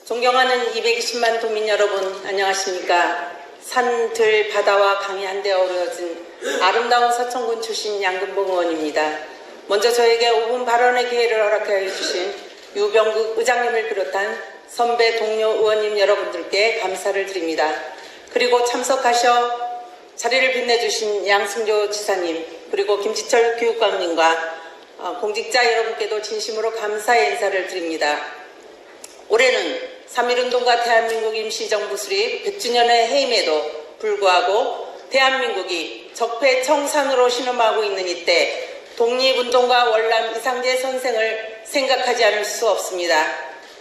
존경하는 220만 도민 여러분, 안녕하십니까? 산, 들, 바다와 강이 한데 어우러진 아름다운 서천군 출신 양근봉 의원입니다. 먼저 저에게 5분 발언의 기회를 허락해 주신 유병국 의장님을 비롯한 선배 동료 의원님 여러분들께 감사를 드립니다. 그리고 참석하셔 자리를 빛내주신 양승조 지사님, 그리고 김지철 교육감님과 공직자 여러분께도 진심으로 감사의 인사를 드립니다. 올해는 3.1운동과 대한민국 임시정부 수립 100주년의 해임에도 불구하고 대한민국이 적폐청산으로 신음하고 있는 이때 독립운동가 월남 이상재 선생을 생각하지 않을 수 없습니다.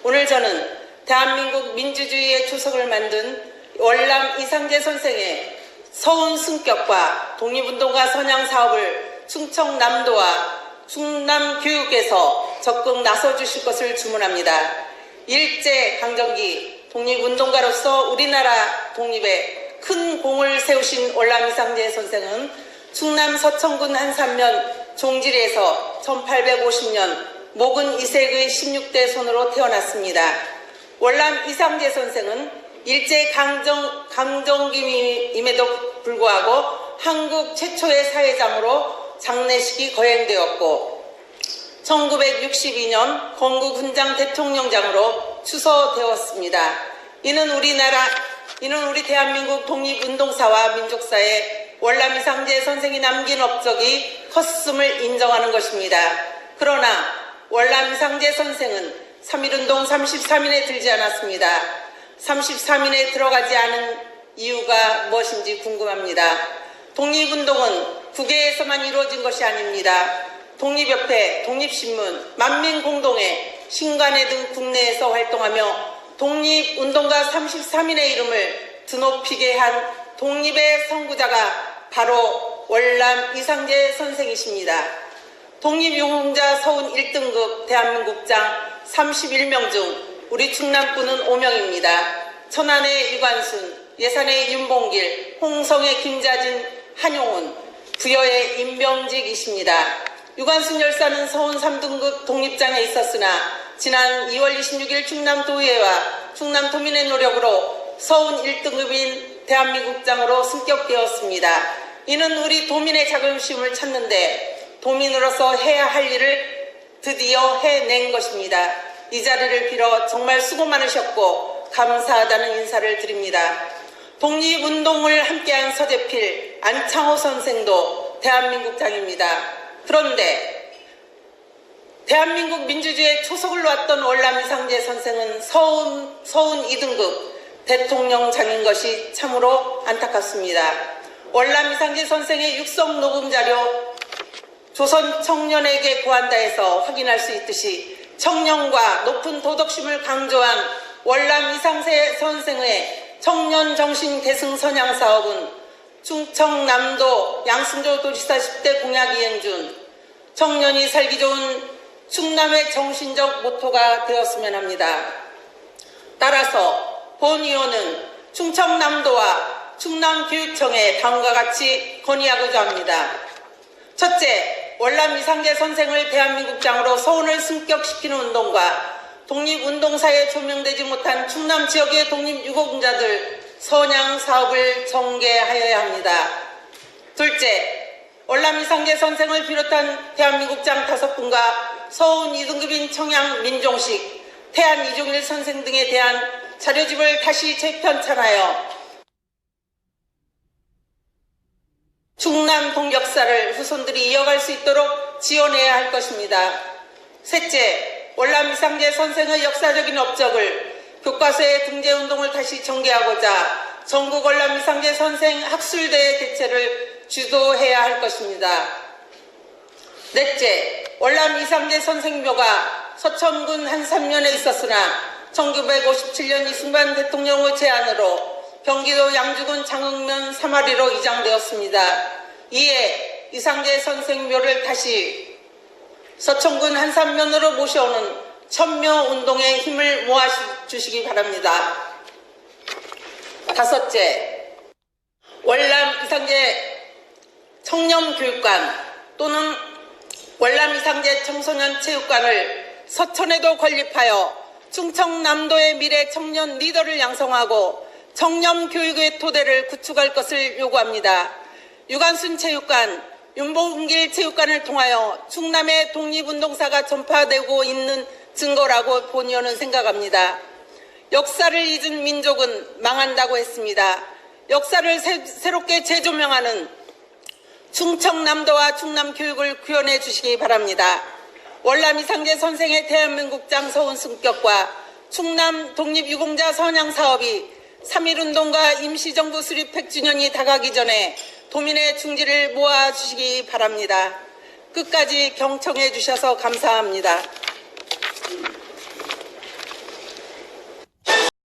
오늘 저는 대한민국 민주주의의 초석을 만든 월남 이상재 선생의 서운 승격과 독립운동가 선양 사업을 충청남도와 충남교육에서 적극 나서주실 것을 주문합니다. 일제강점기 독립운동가로서 우리나라 독립에 큰 공을 세우신 월남 이상재 선생은 충남 서천군 한산면 종지리에서 1850년 목은 이색의 16대 손으로 태어났습니다. 월남 이상재 선생은 일제강점기임에도 불구하고 한국 최초의 사회장으로 장례식이 거행되었고 1962년 건국훈장 대통령장으로 추서되었습니다. 이는 우리 대한민국 독립운동사와 민족사에 월남 이상재 선생이 남긴 업적이 컸음을 인정하는 것입니다. 그러나 월남 이상재 선생은 3.1운동 33인에 들지 않았습니다. 33인에 들어가지 않은 이유가 무엇인지 궁금합니다. 독립운동은 국외에서만 이루어진 것이 아닙니다. 독립협회, 독립신문, 만민공동회, 신관회 등 국내에서 활동하며 독립운동가 33인의 이름을 드높이게 한 독립의 선구자가 바로 월남 이상재 선생이십니다. 독립유공자 서운 1등급 대한민국장 31명 중 우리 충남군은 5명입니다. 천안의 유관순, 예산의 윤봉길, 홍성의 김자진, 한용운, 부여의 임병직이십니다. 유관순 열사는 서운 3등급 독립장에 있었으나 지난 2월 26일 충남도의회와 충남도민의 노력으로 서운 1등급인 대한민국장으로 승격되었습니다. 이는 우리 도민의 자긍심을 찾는데 도민으로서 해야 할 일을 드디어 해낸 것입니다. 이 자리를 빌어 정말 수고 많으셨고 감사하다는 인사를 드립니다. 독립운동을 함께한 서재필, 안창호 선생도 대한민국장입니다. 그런데 대한민국 민주주의의 초석을 놓았던 월남 이상재 선생은 서운 2등급 대통령장인 것이 참으로 안타깝습니다. 월남 이상재 선생의 육성 녹음 자료 조선 청년에게 고한다에서 확인할 수 있듯이 청년과 높은 도덕심을 강조한 월남 이상재 선생의 청년정신 계승 선양 사업은 충청남도 양승조 도지사 10대 공약 이행 중 청년이 살기 좋은 충남의 정신적 모토가 되었으면 합니다. 따라서 본 의원은 충청남도와 충남교육청에 다음과 같이 건의하고자 합니다. 첫째, 월남 이상재 선생을 대한민국장으로 서운을 승격시키는 운동과 독립운동사에 조명되지 못한 충남 지역의 독립유공자들 선양 사업을 전개하여야 합니다. 둘째, 월남 이상재 선생을 비롯한 대한민국장 5분과 서운 2등급인 청양 민종식, 태안 이종일 선생 등에 대한 자료집을 다시 재편찬하여 충남 동역사를 후손들이 이어갈 수 있도록 지원해야 할 것입니다. 셋째, 월남 이상재 선생의 역사적인 업적을 교과서의 등재운동을 다시 전개하고자 전국 월남 이상재 선생 학술대회 개최를 주도해야 할 것입니다. 넷째, 월남 이상재 선생묘가 서천군 한산면에 있었으나 1957년 이승만 대통령의 제안으로 경기도 양주군 장흥면 사마리로 이장되었습니다. 이에 이상재 선생묘를 다시 서천군 한산면으로 모셔오는 천묘운동에 힘을 모아주시기 바랍니다. 다섯째, 월남 이상재 청년교육관 또는 월남 이상재 청소년 체육관을 서천에도 건립하여 충청남도의 미래 청년 리더를 양성하고 청년 교육의 토대를 구축할 것을 요구합니다. 유관순 체육관, 윤봉길 체육관을 통하여 충남의 독립운동사가 전파되고 있는 증거라고 본의원은 생각합니다. 역사를 잊은 민족은 망한다고 했습니다. 역사를 새롭게 재조명하는 충청남도와 충남 교육을 구현해 주시기 바랍니다. 월남 이상재 선생의 대한민국장 서운 승격과 충남 독립유공자 선양 사업이 3.1운동과 임시정부 수립 100주년이 다가기 전에 도민의 중지를 모아주시기 바랍니다. 끝까지 경청해 주셔서 감사합니다.